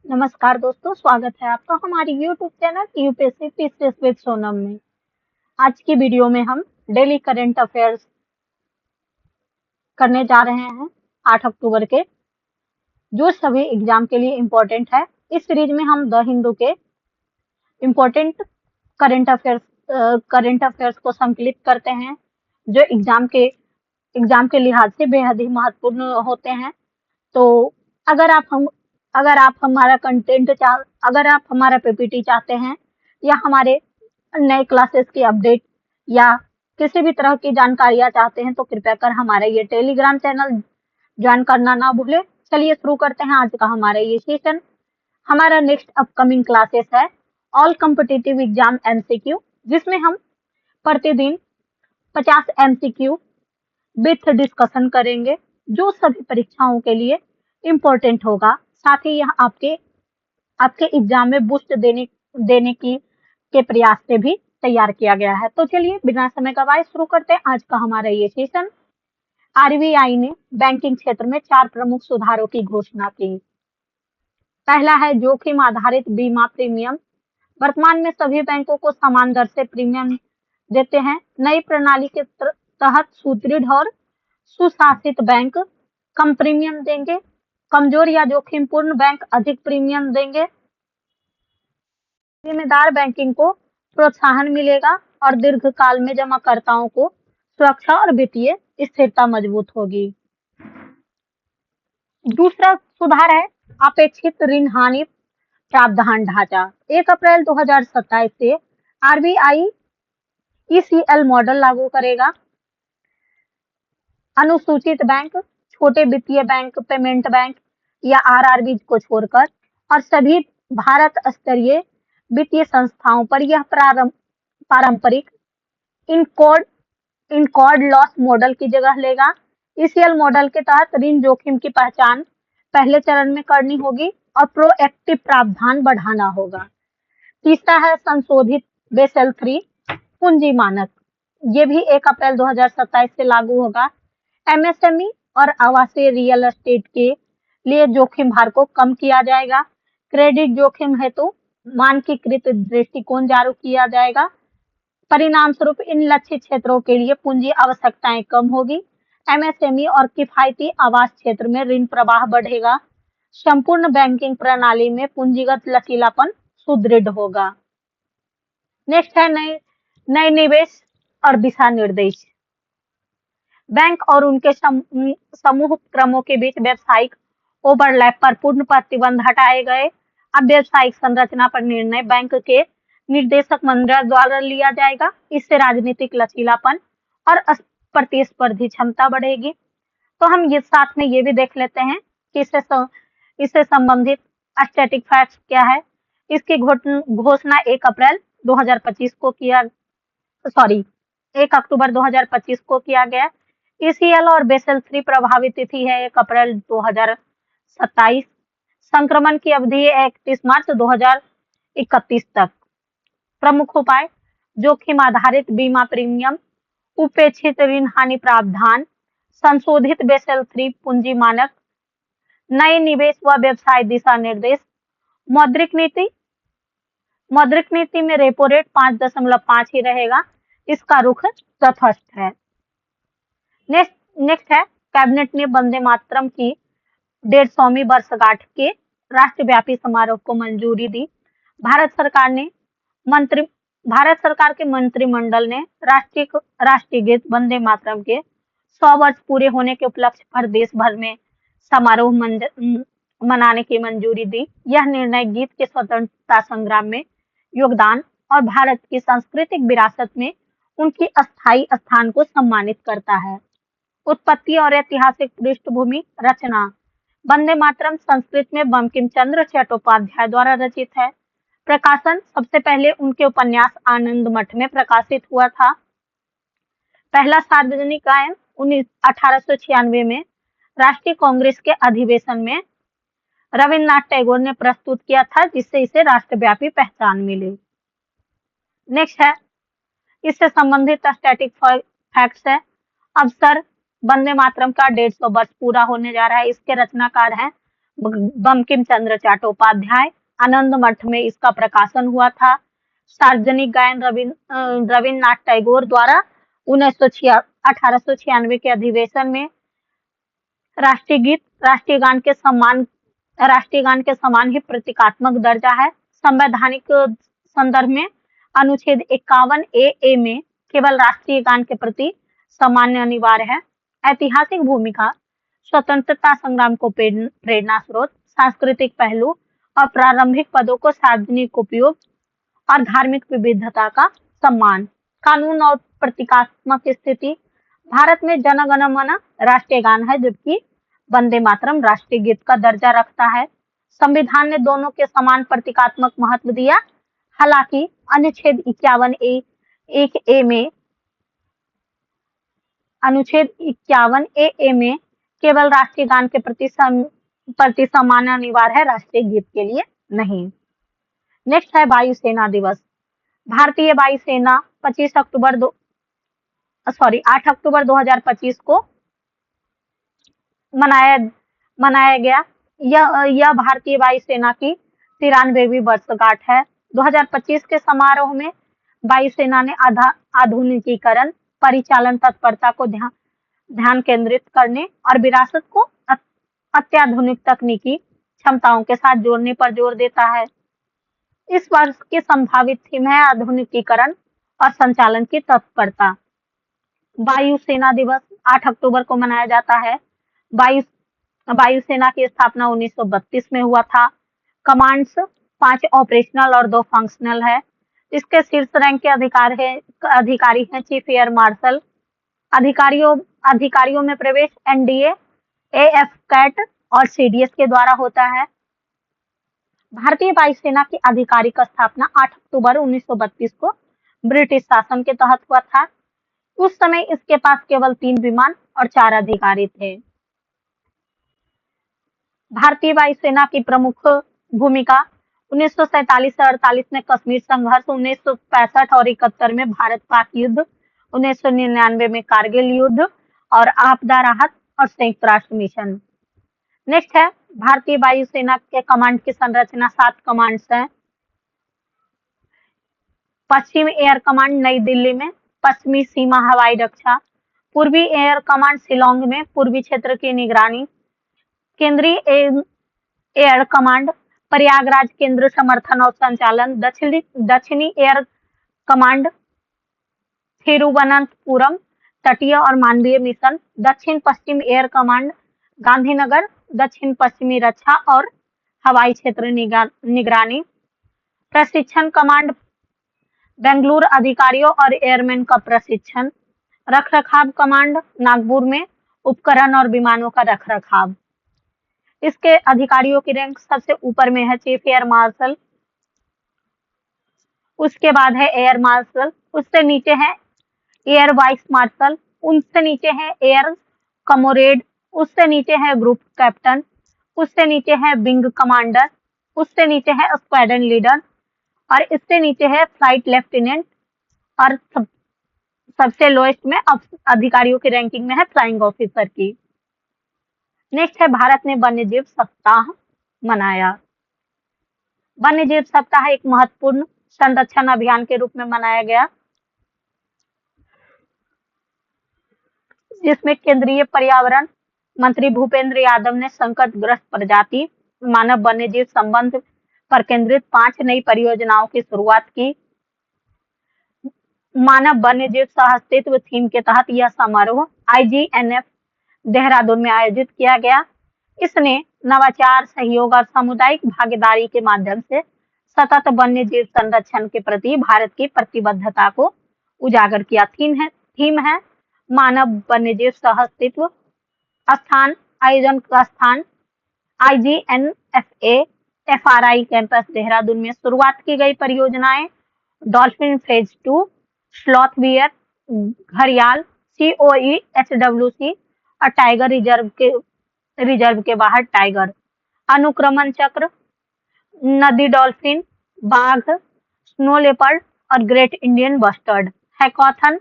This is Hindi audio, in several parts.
नमस्कार दोस्तों, स्वागत है आपका हमारे YouTube channel UPSC PCS with Sonam में। आज की वीडियो में हम डेली करंट अफेयर्स करने जा रहे हैं 8 अक्टूबर के, जो सभी एग्जाम के लिए इम्पोर्टेंट है। इस सीरीज में हम द हिंदू के इम्पोर्टेंट करंट अफेयर्स को संकलित करते हैं, जो एग्जाम के लिहाज से बेहद ही महत्वपूर्ण होते हैं। तो अगर आप हमारा पीपीटी चाहते हैं या हमारे नए क्लासेस की अपडेट या किसी भी तरह की जानकारियां चाहते हैं, तो कृपया कर हमारा ये टेलीग्राम चैनल ज्वाइन करना ना भूलें। चलिए शुरू करते हैं आज का हमारा ये सेशन। हमारा नेक्स्ट अपकमिंग क्लासेस है ऑल कॉम्पिटिटिव एग्जाम एमसीक्यू, जिसमें हम प्रतिदिन 50 एमसीक्यू विथ डिस्कशन करेंगे, जो सभी परीक्षाओं के लिए इम्पोर्टेंट होगा। साथ ही यह आपके एग्जाम में बूस्ट देने के प्रयास से भी तैयार किया गया है। तो चलिए बिना समय गवाए शुरू करते हैं आज का हमारा ये सेशन। आरबीआई ने बैंकिंग क्षेत्र में 4 प्रमुख सुधारों की घोषणा की। पहला है जोखिम आधारित बीमा प्रीमियम। वर्तमान में सभी बैंकों को समान दर से प्रीमियम देते हैं। नई प्रणाली के तहत सुदृढ़ और सुशासित बैंक कम प्रीमियम देंगे, कमजोर या जोखिमपूर्ण बैंक अधिक प्रीमियम देंगे। जिम्मेदार बैंकिंग को प्रोत्साहन मिलेगा और दीर्घकाल में जमाकर्ताओं को सुरक्षा और वित्तीय स्थिरता मजबूत होगी। दूसरा सुधार है अपेक्षित ऋण हानि प्रावधान ढांचा। 1 अप्रैल 2027 से आरबीआई ईसीएल मॉडल लागू करेगा। अनुसूचित बैंक, छोटे वित्तीय बैंक, पेमेंट बैंक या आरआरबी को छोड़कर और सभी भारत स्तरीय वित्तीय संस्थाओं पर यह पारंपरिक इनकॉर्ड लॉस मॉडल की जगह लेगा। ईसीएल मॉडल के तहत ऋण जोखिम की पहचान पहले चरण में करनी होगी और प्रोएक्टिव प्रावधान बढ़ाना होगा। तीसरा है संशोधित बेसल III पूंजी मानक। ये भी 1 अप्रैल 2027 से लागू होगा। एमएसएमई और आवासीय रियल एस्टेट के लिए जोखिम भार को कम किया जाएगा। क्रेडिट जोखिम हेतु मानकीकृत दृष्टिकोण जारी किया जाएगा। परिणाम स्वरूप इन लक्षित क्षेत्रों के लिए पूंजी आवश्यकताएं कम होगी। एमएसएमई और किफायती आवास क्षेत्र में ऋण प्रवाह बढ़ेगा। संपूर्ण बैंकिंग प्रणाली में पूंजीगत लचीलापन सुदृढ़ होगा। नेक्स्ट है नए निवेश और दिशा निर्देश। बैंक और उनके समूह क्रमों के बीच व्यावसायिक ओवरलैप पर पूर्ण प्रतिबंध हटाए गए। अब व्यावसायिक संरचना पर निर्णय बैंक के निर्देशक मंडल द्वारा लिया जाएगा। इससे राजनीतिक लचीलापन और प्रतिस्पर्धी क्षमता बढ़ेगी। तो हम ये साथ में ये भी देख लेते हैं कि इससे संबंधित स्टैटिक फैक्ट्स क्या है। इसकी घोषणा 1 अक्टूबर 2025 को किया गया। ईसीएल और बेसल III प्रभावी तिथि है 1 अप्रैल 2027। संक्रमण की अवधि है 31 मार्च 2031 तक। प्रमुख उपाय: जोखिम आधारित बीमा प्रीमियम, उपेक्षित ऋण हानि प्रावधान, संशोधित बेसल III पूंजी मानक, नए निवेश व व्यवसाय दिशा निर्देश। मौद्रिक नीति में रेपो रेट 5.5 ही रहेगा। इसका रुख तटस्थ है। नेक्स्ट है कैबिनेट ने वंदे मातरम की 150वीं वर्षगांठ के राष्ट्रव्यापी समारोह को मंजूरी दी। भारत सरकार के मंत्रिमंडल ने राष्ट्रीय गीत वंदे मातरम के 100 वर्ष पूरे होने के उपलक्ष्य पर देश भर में समारोह मनाने की मंजूरी दी। यह निर्णय गीत के स्वतंत्रता संग्राम में योगदान और भारत की सांस्कृतिक विरासत में उनकी अस्थायी स्थान को सम्मानित करता है। उत्पत्ति और ऐतिहासिक पृष्ठभूमि। रचना: वंदे मातरम संस्कृत में बंकिम चंद्र चट्टोपाध्याय द्वारा रचित है। प्रकाशन: सबसे पहले उनके उपन्यास आनंद मठ में प्रकाशित हुआ था। पहला सार्वजनिक गायन 1896 में राष्ट्रीय कांग्रेस के अधिवेशन में रविन्द्रनाथ टैगोर ने प्रस्तुत किया था, जिससे इसे राष्ट्रव्यापी पहचान मिली। नेक्स्ट है इससे संबंधित स्टैटिक फैक्ट्स है। अवसर: वंदे मातरम का 150 वर्ष पूरा होने जा रहा है। इसके रचनाकार हैं बंकिम चंद्र चट्टोपाध्याय। आनंद मठ में इसका प्रकाशन हुआ था। सार्वजनिक गायन रविन्द्रनाथ टैगोर द्वारा 1896 के अधिवेशन में राष्ट्रीय गीत राष्ट्रीय गान के समान ही प्रतीकात्मक दर्जा है। संवैधानिक संदर्भ में अनुच्छेद 51 ए में केवल राष्ट्रीय गान के प्रति सम्मान अनिवार्य है। ऐतिहासिक भूमिका, स्वतंत्रता संग्राम को प्रेरणा स्रोत, सांस्कृतिक पहलू और प्रारंभिक पदों को सार्वजनिक उपयोग और धार्मिक विविधता का सम्मान। कानून और प्रतीकात्मक स्थिति, भारत में जन गण मन राष्ट्रीय गान है, जबकि वंदे मातरम राष्ट्रीय गीत का दर्जा रखता है। संविधान ने दोनों के समान प्रतीकात्मक महत्व दिया। हालांकि अनुच्छेद 51 ए में केवल राष्ट्रीय गान के प्रति सम्मान अनिवार्य है, राष्ट्रीय गीत के लिए नहीं। नेक्स्ट है वायुसेना दिवस। भारतीय वायुसेना 8 अक्टूबर 2025 को मनाया गया। यह भारतीय वायुसेना की 93वीं वर्षगांठ है। 2025 के समारोह में वायुसेना ने आधुनिकीकरण, परिचालन तत्परता को ध्यान केंद्रित करने और विरासत को अत्याधुनिक तकनीकी क्षमताओं के साथ जोड़ने पर जोर देता है। इस वर्ष की संभावित थीम है आधुनिकीकरण और संचालन की तत्परता। वायुसेना दिवस 8 अक्टूबर को मनाया जाता है। वायुसेना की स्थापना 1932 में हुआ था। कमांड्स 5 ऑपरेशनल और 2 फंक्शनल है। इसके शीर्ष रैंक के अधिकारी हैं चीफ एयर मार्शल। अधिकारियों में प्रवेश एनडीए, एएफ कैट और सीडीएस के द्वारा होता है। भारतीय वायुसेना की आधिकारिक स्थापना 8 अक्टूबर 1932 को ब्रिटिश शासन के तहत हुआ था। उस समय इसके पास केवल 3 विमान और 4 अधिकारी थे। भारतीय वायुसेना की प्रमुख भूमिका 1947 से 48 में कश्मीर संघर्ष, 1965 और 71 में भारत पाक युद्ध, 1999 में कारगिल युद्ध और आपदा राहत और संयुक्त राष्ट्र मिशन। नेक्स्ट है भारतीय वायुसेना के कमांड की संरचना। 7 कमांड्स हैं। पश्चिम एयर कमांड नई दिल्ली में पश्चिमी सीमा हवाई रक्षा, पूर्वी एयर कमांड शिलोंग में पूर्वी क्षेत्र की निगरानी, केंद्रीय एयर कमांड प्रयागराज केंद्र समर्थन और संचालन, दक्षिणी एयर कमांड थिरुवनंतपुरम तटीय और मानवीय मिशन, दक्षिण पश्चिम एयर कमांड गांधीनगर दक्षिण पश्चिमी रक्षा और हवाई क्षेत्र निगरानी, प्रशिक्षण कमांड बेंगलुरु अधिकारियों और एयरमैन का प्रशिक्षण, रखरखाव कमांड नागपुर में उपकरण और विमानों का रखरखाव। इसके अधिकारियों की रैंक सबसे ऊपर में है चीफ एयर मार्शल, उसके बाद है एयर मार्शल, उससे नीचे है एयर वाइस मार्शल, उनसे नीचे है एयर कमोरेड, उससे नीचे है ग्रुप कैप्टन, उससे नीचे है विंग कमांडर, उससे नीचे है स्क्वाड्रन लीडर और इससे नीचे है फ्लाइट लेफ्टिनेंट और सबसे लोएस्ट में अधिकारियों की रैंकिंग में है फ्लाइंग ऑफिसर की। नेक्स्ट है भारत ने वन्यजीव सप्ताह मनाया। वन्यजीव सप्ताह एक महत्वपूर्ण संरक्षण अभियान के रूप में मनाया गया, जिसमें केंद्रीय पर्यावरण मंत्री भूपेंद्र यादव ने संकटग्रस्त प्रजाति मानव वन्यजीव संबंध पर केंद्रित 5 नई परियोजनाओं की शुरुआत की। मानव वन्यजीव सहअस्तित्व थीम के तहत यह समारोह IGNF देहरादून में आयोजित किया गया। इसने नवाचार, सहयोग और सामुदायिक भागीदारी के माध्यम से सतत वन्यजीव संरक्षण के प्रति भारत की प्रतिबद्धता को उजागर किया। थीम है मानव वन्यजीव सहअस्तित्व। स्थान, आयोजन का स्थान IGNFA FRI कैंपस देहरादून में। शुरुआत की गई परियोजनाएं डॉल्फिन फेज 2, स्लॉथ बियर, घड़ियाल, COE HWC और टाइगर रिजर्व के बाहर टाइगर, अनुक्रमण चक्र, नदी डॉल्फिन, बाघ, स्नो लेपर्ड और ग्रेट इंडियन बस्टर्ड। हैकाथन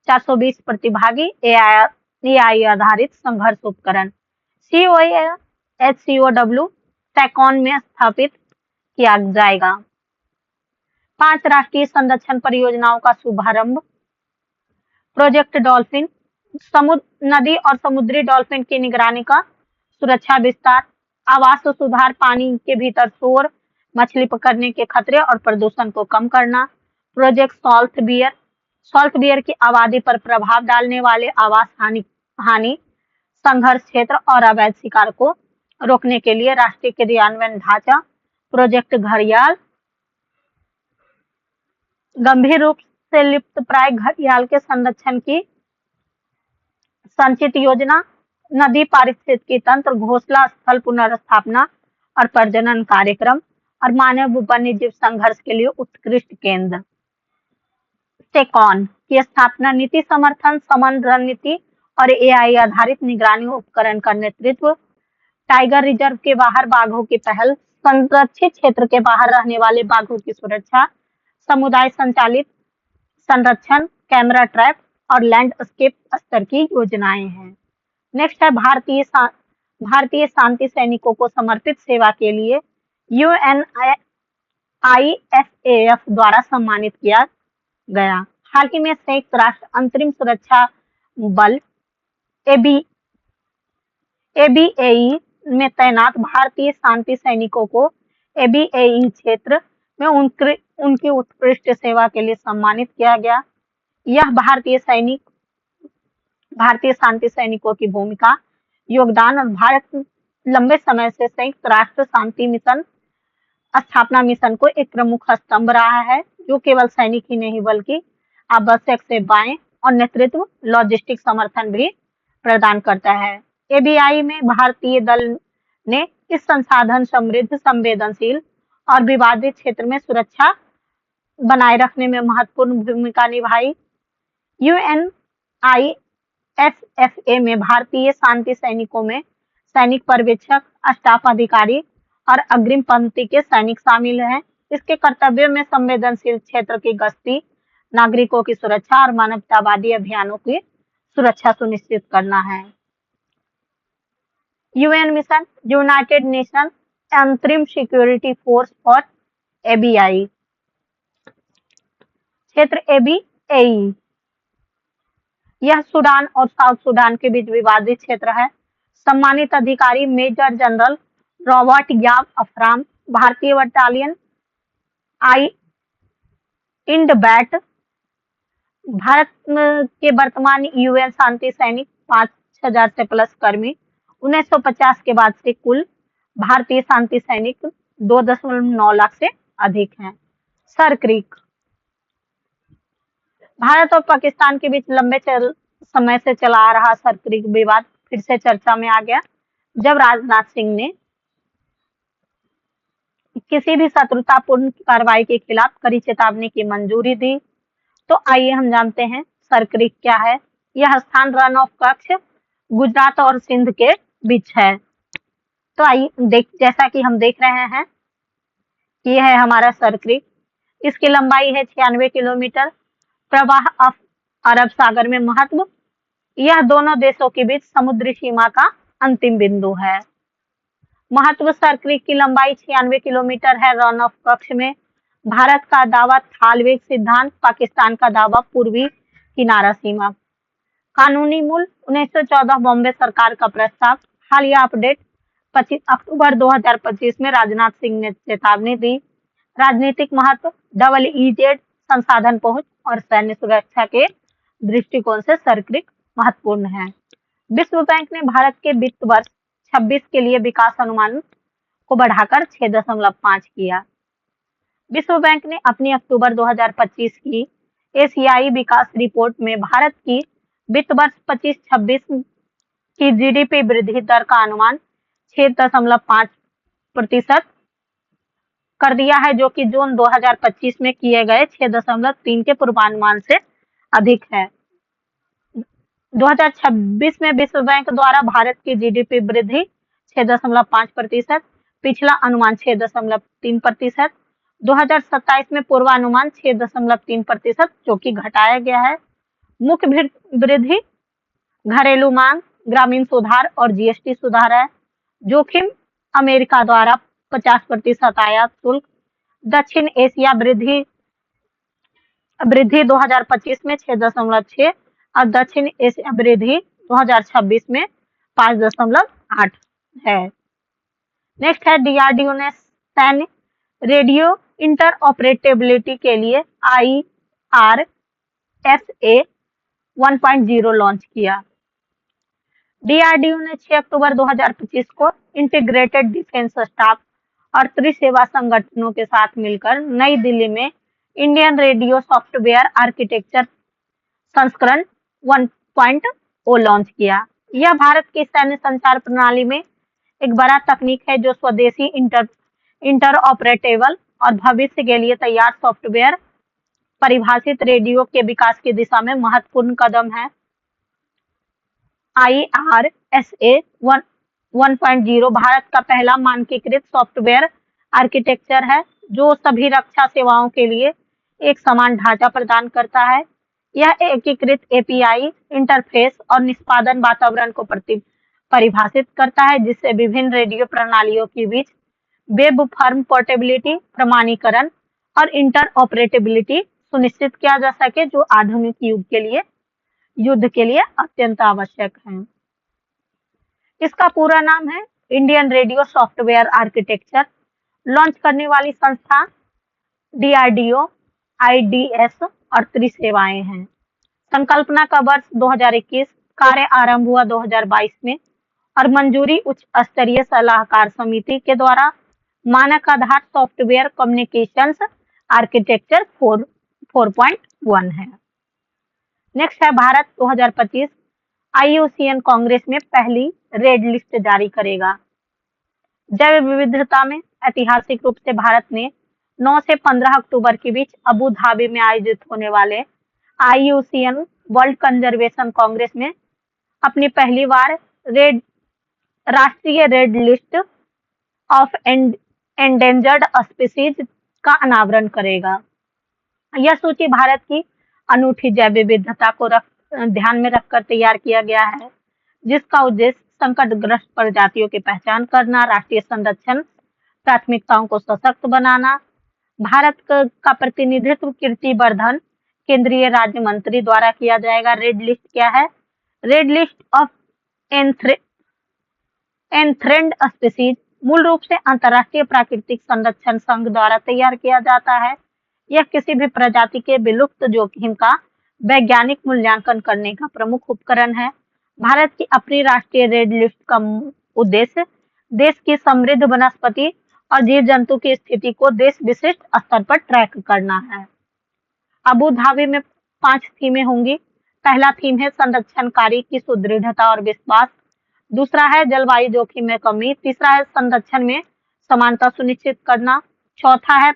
420 प्रतिभागी, AI आधारित संघर्ष उपकरण। COE HCOW टैकॉन में स्थापित किया जाएगा। 5 राष्ट्रीय संरक्षण परियोजनाओं का शुभारंभ। प्रोजेक्ट डॉल्फिन, नदी और समुद्री डॉल्फिन की निगरानी का सुरक्षा विस्तार। आवास सुधार, पानी के भीतर शोर, मछली पकड़ने के खतरे और प्रदूषण को कम करना। प्रोजेक्ट सॉल्ट बियर की आबादी पर प्रभाव डालने वाले आवास हानि, संघर्ष क्षेत्र और अवैध शिकार को रोकने के लिए राष्ट्रीय क्रियान्वयन ढांचा। प्रोजेक्ट घड़ियाल, गंभीर रूप से लुप्तप्राय घड़ियाल के संरक्षण की संचित योजना। नदी पारिस्थितिकी तंत्र, घोंसला स्थल पुनर्स्थापना और प्रजनन कार्यक्रम। और मानव वन्यजीव संघर्ष के लिए उत्कृष्ट केंद्र। टेकॉन की स्थापना, नीति समर्थन, समन रणनीति और एआई आधारित निगरानी उपकरण का नेतृत्व। टाइगर रिजर्व के बाहर बाघों की पहल, संरक्षित क्षेत्र के बाहर रहने वाले बाघों की सुरक्षा। समुदाय संचालित संरक्षण, कैमरा ट्रैप और लैंडस्केप स्तर की योजनाएं हैं। नेक्स्ट है भारतीय शांति सैनिकों को समर्पित सेवा के लिए UNISAF द्वारा सम्मानित किया गया। हाल ही में संयुक्त राष्ट्र अंतरिम सुरक्षा बल ABAE में तैनात भारतीय शांति सैनिकों को ABAE क्षेत्र में उनकी उत्कृष्ट सेवा के लिए सम्मानित किया गया। यह भारतीय शांति सैनिकों की भूमिका, योगदान और भारत लंबे समय से संयुक्त राष्ट्र शांति मिशन स्थापना मिशन को एक प्रमुख स्तंभ रहा है, जो केवल सैनिक ही नहीं बल्कि आवश्यक सेवाएं और नेतृत्व, लॉजिस्टिक समर्थन भी प्रदान करता है। ABI में भारतीय दल ने इस संसाधन समृद्ध, संवेदनशील और विवादित क्षेत्र में सुरक्षा बनाए रखने में महत्वपूर्ण भूमिका निभाई। UNISFA में भारतीय शांति सैनिकों में सैनिक पर्यवेक्षक, स्टाफ अधिकारी और अग्रिम पंक्ति के सैनिक शामिल हैं। इसके कर्तव्यों में संवेदनशील क्षेत्र की गश्ती, नागरिकों की सुरक्षा और मानवतावादी अभियानों की सुरक्षा सुनिश्चित करना है। UN मिशन, यूनाइटेड नेशन अंतरिम सिक्योरिटी फोर्स फॉर ABI। क्षेत्र ABAE, यह सूडान और साउथ सूडान के बीच विवादित क्षेत्र है। सम्मानित अधिकारी मेजर जनरल रॉबर्ट याब अफराम, भारतीय बटालियन INDBAT। भारत के वर्तमान UN शांति सैनिक 5000 से प्लस कर्मी। 1950 के बाद से कुल भारतीय शांति सैनिक 2.9 लाख से अधिक हैं। सर क्रीक, भारत और पाकिस्तान के बीच लंबे समय से चला आ रहा सर क्रीक विवाद फिर से चर्चा में आ गया, जब राजनाथ सिंह ने किसी भी शत्रुतापूर्ण कार्रवाई के खिलाफ कड़ी चेतावनी की मंजूरी दी। तो आइए हम जानते हैं सर क्रीक क्या है। यह स्थान रन ऑफ कच्छ, गुजरात और सिंध के बीच है। तो आइए जैसा कि हम देख रहे हैं, ये है हमारा सर क्रीक। इसकी लंबाई है 96 किलोमीटर। प्रवाह अरब सागर में महत्व, यह दोनों देशों के बीच समुद्री सीमा का अंतिम बिंदु है। महत्व, सर क्रीक की लंबाई 96 किलोमीटर है। रन ऑफ कच्छ में भारत का दावा थालवेग सिद्धांत, पाकिस्तान का दावा पूर्वी किनारा सीमा। कानूनी मूल, 1914 बॉम्बे सरकार का प्रस्ताव। हालिया अपडेट, 25 अक्टूबर 2025 में राजनाथ सिंह ने चेतावनी दी। राजनीतिक महत्व, EEZ संसाधन पहुंच और सैन्य सुरक्षा के दृष्टिकोण से सर क्रीक महत्वपूर्ण है। विश्व बैंक ने भारत के वित्त वर्ष 26 के लिए विकास अनुमान को बढ़ाकर 6.5 किया। विश्व बैंक ने अपनी अक्टूबर 2025 की एशियाई विकास रिपोर्ट में भारत की वित्त वर्ष 25-26 की GDP वृद्धि दर का अनुमान 6.5% कर दिया है, जो कि जून 2025 में किए गए 6.3 के पूर्वानुमान से अधिक है। 2026 में विश्व बैंक द्वारा भारत की GDP वृद्धि 6.5%, पिछला अनुमान 6.3%। 2027 में पूर्वानुमान 6.3%, जो कि घटाया गया है। मुख्य वृद्धि घरेलू मांग, ग्रामीण सुधार और GST सुधार है। जोखिम अमेरिका द्वारा 50% आयात शुल्क, दक्षिण एशिया वृद्धि वृद्धि 2025 में 6.6 और दक्षिण एशिया वृद्धि 2026 में 5.8 है। नेक्स्ट है डीआरडीओ ने सैन्य रेडियो इंटरऑपरेटेबिलिटी के लिए IRSA 1.0 लॉन्च किया। डीआरडीओ ने 6 अक्टूबर 2025 को इंटीग्रेटेड डिफेंस स्टाफ और त्रिसेवा संगठनों के साथ मिलकर नई दिल्ली में इंडियन रेडियो सॉफ्टवेयर आर्किटेक्चर संस्करण 1.0 लॉन्च किया। यह भारत की सैन्य संचार प्रणाली में एक बड़ा तकनीक है जो स्वदेशी इंटरऑपरेटेबल और भविष्य के लिए तैयार सॉफ्टवेयर परिभाषित रेडियो के विकास की दिशा में महत्वपूर्ण कदम है। IRSA 1.0 भारत का पहला मानकीकृत सॉफ्टवेयर आर्किटेक्चर है जो सभी रक्षा सेवाओं के लिए एक समान ढांचा प्रदान करता है। यह एकीकृत API इंटरफेस और निष्पादन वातावरण को परिभाषित करता है जिससे विभिन्न रेडियो प्रणालियों के बीच वेब फॉर्म पोर्टेबिलिटी, प्रमाणीकरण और इंटरऑपरेटेबिलिटी सुनिश्चित किया जा सके जो आधुनिक युद्ध के लिए अत्यंत आवश्यक है। इसका पूरा नाम है Indian radio software architecture. Launch करने वाली संस्था डीआरडीओ, IDS और त्रिसेवाएं हैं। संकल्पना का वर्ष 2021, कार्य आरंभ हुआ 2022 में और मंजूरी उच्च स्तरीय सलाहकार समिति के द्वारा मानक आधार सॉफ्टवेयर कम्युनिकेशंस आर्किटेक्चर 4.1 है। नेक्स्ट है भारत 2025 IUCN कांग्रेस में पहली रेड लिस्ट जारी करेगा। जैव विविधता में ऐतिहासिक रूप से भारत ने 9 से 15 अक्टूबर के बीच अबू धाबी में आयोजित होने वाले IUCN वर्ल्ड कंजर्वेशन कांग्रेस में अपनी पहली बार राष्ट्रीय red list of endangered species का अनावरण करेगा। यह सूची भारत की अनूठी जैव विविधता को ध्यान में रखकर तैयार किया गया है जिसका उद्देश्य संकटग्रस्त प्रजातियों की पहचान करना, राष्ट्रीय संरक्षण प्राथमिकताओं को सशक्त बनाना। भारत का प्रतिनिधित्व कीर्ति वर्धन केंद्रीय राज्य मंत्री द्वारा किया जाएगा। रेड लिस्ट क्या है? रेड लिस्ट ऑफ एंथ्रेंड स्पीसीज मूल रूप से अंतर्राष्ट्रीय प्राकृतिक संरक्षण संघ द्वारा तैयार किया जाता है। यह किसी भी प्रजाति के विलुप्त जोखिम का वैज्ञानिक मूल्यांकन करने का प्रमुख उपकरण है। भारत की अपनी राष्ट्रीय रेड लिस्ट का उद्देश्य देश की समृद्ध वनस्पति और जीव जंतु की स्थिति को देश विशिष्ट स्तर पर ट्रैक करना है। अबू धाबी में 5 थीमें होंगी। पहला थीम है संरक्षण कार्य की सुदृढ़ता और विश्वास, दूसरा है जलवायु जोखिम में कमी, तीसरा है संरक्षण में समानता सुनिश्चित करना, चौथा है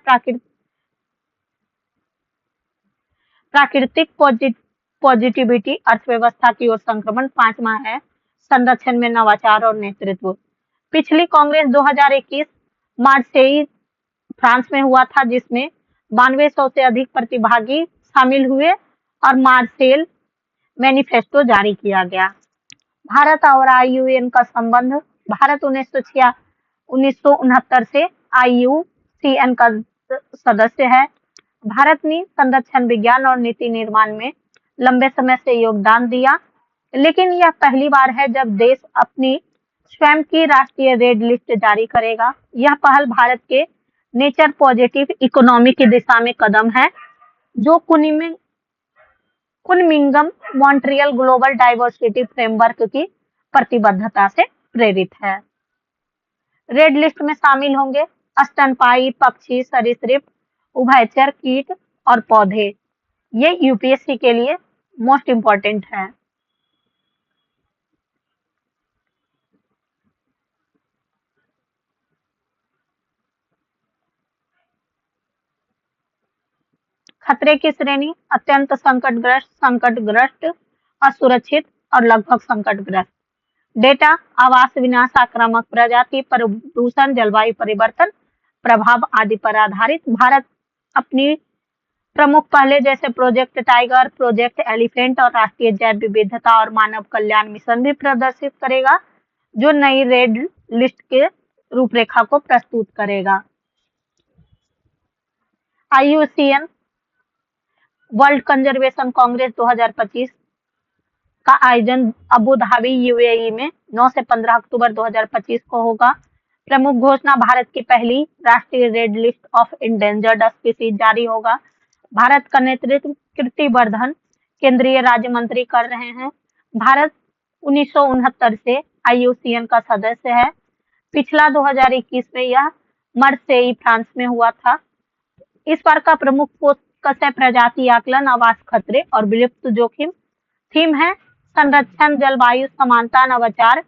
प्राकृतिक पॉजिटिविटी अर्थव्यवस्था की ओर संक्रमण, पांचवा है संरक्षण में नवाचार और नेतृत्व। पिछली कांग्रेस 2021 मार्सेई फ्रांस में हुआ था जिसमें 9200 से अधिक प्रतिभागी शामिल हुए और मार्सेल मैनिफेस्टो जारी किया गया। भारत और IUCN का संबंध। भारत 1969 से IUCN का सदस्य है। भारत ने संरक्षण विज्ञान और नीति निर्माण में लंबे समय से योगदान दिया, लेकिन यह पहली बार है जब देश अपनी स्वयं की राष्ट्रीय रेड लिस्ट जारी करेगा। यह पहल भारत के नेचर पॉजिटिव इकोनॉमी की दिशा में कदम है जो कुनमिंगम मॉन्ट्रियल ग्लोबल डाइवर्सिटी फ्रेमवर्क की प्रतिबद्धता से प्रेरित है। रेड लिस्ट में शामिल होंगे स्तनपायी पक्षी, सरीसृप, उभयचर, कीट और पौधे। ये UPSC के लिए मोस्ट इम्पोर्टेंट है। खतरे की श्रेणी अत्यंत संकटग्रस्त, असुरक्षित और लगभग संकटग्रस्त। डेटा आवास विनाश, आक्रामक प्रजाति, प्रदूषण, जलवायु परिवर्तन प्रभाव आदि पर आधारित। भारत अपनी प्रमुख पहले जैसे प्रोजेक्ट टाइगर, प्रोजेक्ट एलिफेंट और राष्ट्रीय जैव विविधता और मानव कल्याण मिशन भी प्रदर्शित करेगा जो नई रेड लिस्ट के रूपरेखा को प्रस्तुत करेगा। IUCN वर्ल्ड कंजर्वेशन कांग्रेस 2025 का आयोजन अबू धाबी UAE में 9 से 15 अक्टूबर 2025 को होगा। प्रमुख घोषणा, भारत की पहली राष्ट्रीय red list of endangered species जारी होगा। भारत का नेतृत्व कीर्ति वर्धन केंद्रीय राज्य मंत्री कर रहे हैं। भारत 1969 से IUCN का सदस्य है। पिछला 2021 में यह मर्सेई फ्रांस में हुआ था। इस बार का प्रमुख फोकस है प्रजाति आकलन, आवास खतरे और विलुप्त जोखिम। थीम है संरक्षण, जलवायु समानता, नवाचार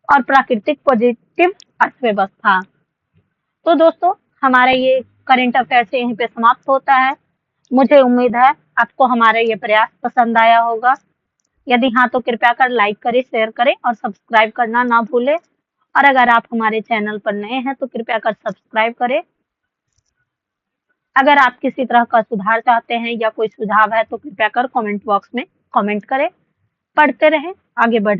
और प्राकृतिक पॉजिटिव अर्थव्यवस्था। तो दोस्तों, हमारा ये करंट अफेयर्स यहीं पे समाप्त होता है। मुझे उम्मीद है आपको हमारा ये प्रयास पसंद आया होगा। यदि हाँ तो कृपया कर लाइक करें, शेयर करें और सब्सक्राइब करना ना भूलें। और अगर आप हमारे चैनल पर नए हैं तो कृपया कर सब्सक्राइब करें। अगर आप किसी तरह का सुधार चाहते हैं या कोई सुझाव है तो कृपया कर कमेंट बॉक्स में कमेंट करें। पढ़ते रहें, आगे बढ़